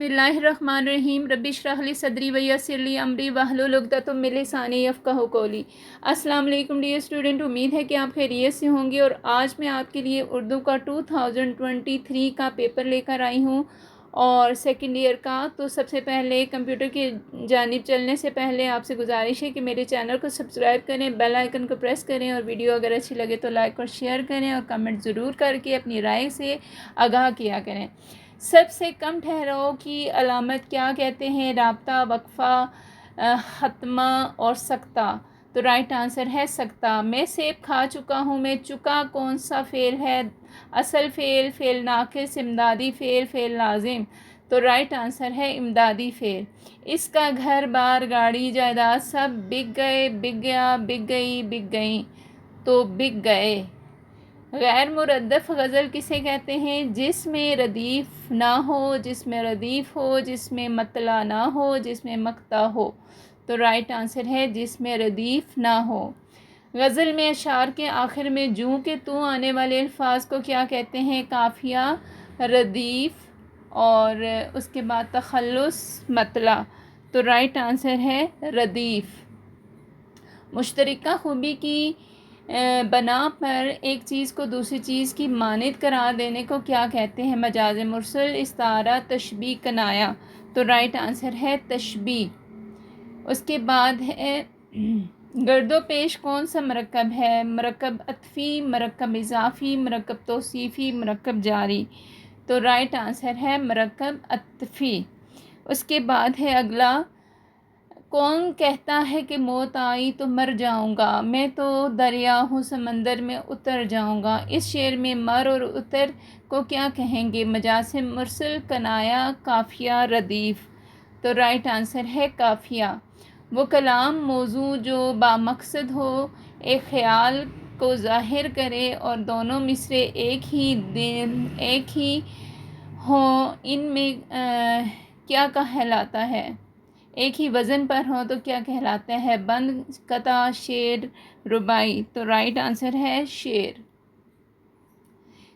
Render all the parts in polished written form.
बिस्मिल्लाहिर्रहमानिर्रहीम रब्बि इश्रह ली सदरी व यस्सिर ली अमरी वहलुल उक़दतम मिन लिसानी यफ़क़हू क़ौली। अस्सलाम वालेकुम डियर स्टूडेंट, उम्मीद है कि आप खैरियत से होंगे। और आज मैं आपके लिए उर्दू का 2023 का पेपर लेकर आई हूँ और सेकंड ईयर का। तो सबसे पहले कंप्यूटर की जानिब चलने से पहले आपसे गुजारिश है कि मेरे चैनल को सब्सक्राइब करें, बेल आइकन को प्रेस करें और वीडियो अगर अच्छी लगे तो लाइक और शेयर करें और कमेंट ज़रूर करके अपनी राय से आगाह किया करें। सबसे कम ठहराव की अलामत क्या कहते हैं? राब्ता, वक्फ़ा, ख़त्मा और सकता। तो राइट आंसर है सकता। मैं सेब खा चुका हूँ में चुका कौन सा फ़ेल है? असल फ़ेल, फ़ेल नाक़िस, इमदादी फ़ेल, फ़ेल लाज़िम। तो राइट आंसर है इमदादी फ़ेल। इसका घर बार गाड़ी जायदाद सब बिक गए, बिक गया, बिक गई, बिक गई। तो बिक गए। गैर मुरद्दफ़ गज़ल किसे कहते हैं? जिसमें रदीफ़ ना हो, जिसमें रदीफ़ हो, जिसमें मतला ना हो, जिसमें मक़ता हो। तो राइट आंसर है जिसमें रदीफ़ ना हो। गज़ल में अशार के आखिर में जूँ के तू आने वाले अल्फाज को क्या कहते हैं? काफ़िया, रदीफ़ और उसके बाद तख़ल्लुस, मतला। तो राइट आंसर है रदीफ़। मुश्तरका खूबी की बना पर एक चीज़ को दूसरी चीज़ की मानद करार देने को क्या कहते हैं? मजाज मुरसल, इस्तारा, तशबीह, कनाया। तो राइट आंसर है तशबीह। उसके बाद है गर्दो पेश कौन सा मरकब है? मरकब अतफ़ी, मरकब इज़ाफ़ी, मरकब तौसीफ़ी, मरकब जारी। तो राइट आंसर है मरकब अतफ़ी। उसके बाद है अगला, कौन कहता है कि मौत आई तो मर जाऊंगा, मैं तो दरिया हूँ समंदर में उतर जाऊंगा। इस शेर में मर और उतर को क्या कहेंगे? मजाज़ मुरसल, कनाया, काफ़िया, रदीफ़। तो राइट आंसर है काफ़िया। वो कलाम मौजू जो बामकसद हो, एक ख़याल को ज़ाहिर करे और दोनों मिसरे एक ही हों, इनमें क्या कहलाता है? एक ही वज़न पर हो तो क्या कहलाता है? बंद, कता, शेर, रुबाई। तो राइट आंसर है शेर।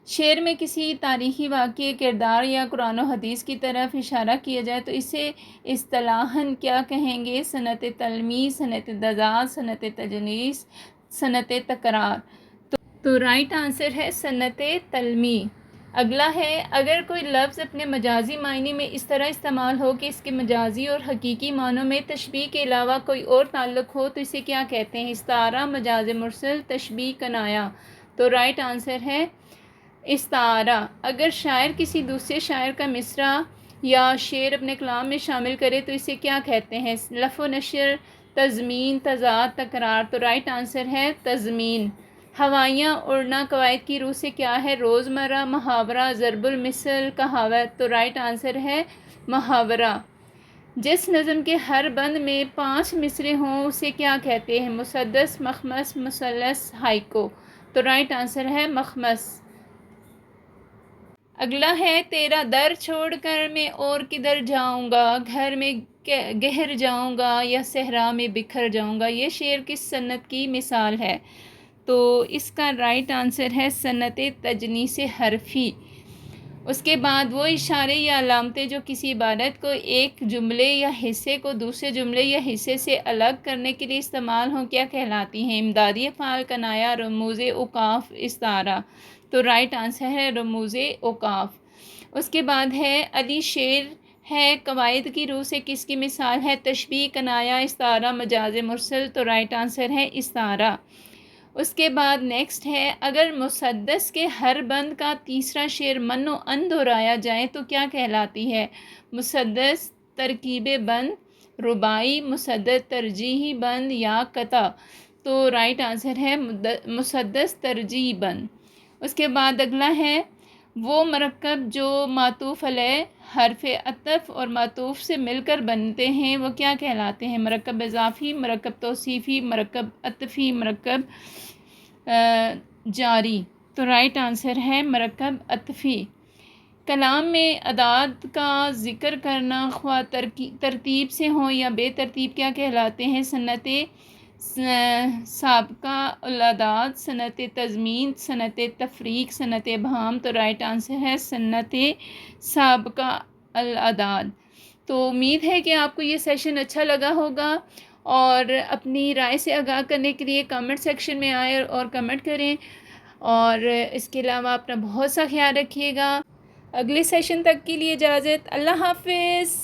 शेर में किसी तारीख़ी वाक़ये, किरदार या कुरान और हदीस की तरफ इशारा किया जाए तो इसे इस्तिलाहन क्या कहेंगे? सनत तलमी, सनत दजात, सनत तजनीस, सनत तकरार। तो राइट आंसर है सनत तलमी। अगला है, अगर कोई लफ्ज़ अपने मजाजी मायने में इस तरह इस्तेमाल हो कि इसके मजाजी और हकीकी मानों में तशबीह के अलावा कोई और ताल्लुक़ हो तो इसे क्या कहते हैं? इस्तारा, मजाज मुरसल, तशबीह, कनाया। तो राइट आंसर है इस्तारा। अगर शायर किसी दूसरे शायर का मिसरा या शेर अपने कलाम में शामिल करे तो इसे क्या कहते हैं? लफ़ व नशर, तज़मीन, तज़ाद, तकरार। तो राइट आंसर है तज़मीन। हवाइयाँ उड़ना कवायद की रूह से क्या है? रोज़मर्रा, मुहावरा, ज़रबुल मिसल, कहावत। तो राइट आंसर है मुहावरा। जिस नज़म के हर बंद में 5 मिसरे हों उसे क्या कहते हैं? मुसद्दस, मखमस, मुसल्लस, हाइको। तो राइट आंसर है मखमस। अगला है, तेरा दर छोड़कर मैं और किधर जाऊंगा, घर में गहर जाऊंगा या सहरा में बिखर जाऊंगा। ये शेर किस सन्नत की मिसाल है? तो इसका राइट आंसर है सन्नत तजनीस हरफी। उसके बाद वो इशारे या अलामतें जो किसी इबारत को एक जुमले या हिस्से को दूसरे जुमले या हिस्से से अलग करने के लिए इस्तेमाल हों क्या कहलाती हैं? इमदादी अफ़आल, कनाया, रमूज़े औक़ाफ़, इस्तारा। तो राइट आंसर है रमूज़े औक़ाफ़। उसके बाद है, अली शेर है कवायद की रूह से किसकी मिसाल है? तशबीह, कनाया, इस्तारा, मजाज मुरसल। तो राइट आंसर है इस्तारा। उसके बाद नेक्स्ट है, अगर मुसद्दस के हर बंद का तीसरा शेर मन व अन दोहराया जाए तो क्या कहलाती है? मुसद्दस, तरकीब बंद, रुबाई, मुसद्दस तरजीही बंद या कता। तो राइट आंसर है मुसद्दस तरजीही बंद। उसके बाद अगला है, वो मरकब जो मातूफ़ अलैह, हरफ अतफ़ और मातूफ़ से मिलकर बनते हैं वो क्या कहलाते हैं? मरकब इज़ाफ़ी, मरकब तौसीफ़ी, मरकब अतफ़ी, मरकब जारी। तो राइट आंसर है मरकब अतफ़ी। कलाम में अदाद का ज़िक्र करना ख्वाह तरतीब से हो या बेतरतीब क्या कहलाते हैं? सन्नत साबका अदाद, सन्नत तज़मीन, सन्नत तफ़रीक, सन्नत इबहाम। तो राइट आंसर है सन्नत साबका الاعداد۔ تو امید ہے کہ آپ کو یہ سیشن اچھا لگا ہوگا، اور اپنی رائے سے آگاہ کرنے کے لیے کمنٹ سیکشن میں آئیں اور کمنٹ کریں، اور اس کے علاوہ اپنا بہت سا خیال رکھیے گا۔ اگلے سیشن تک کے لیے اجازت، اللہ حافظ۔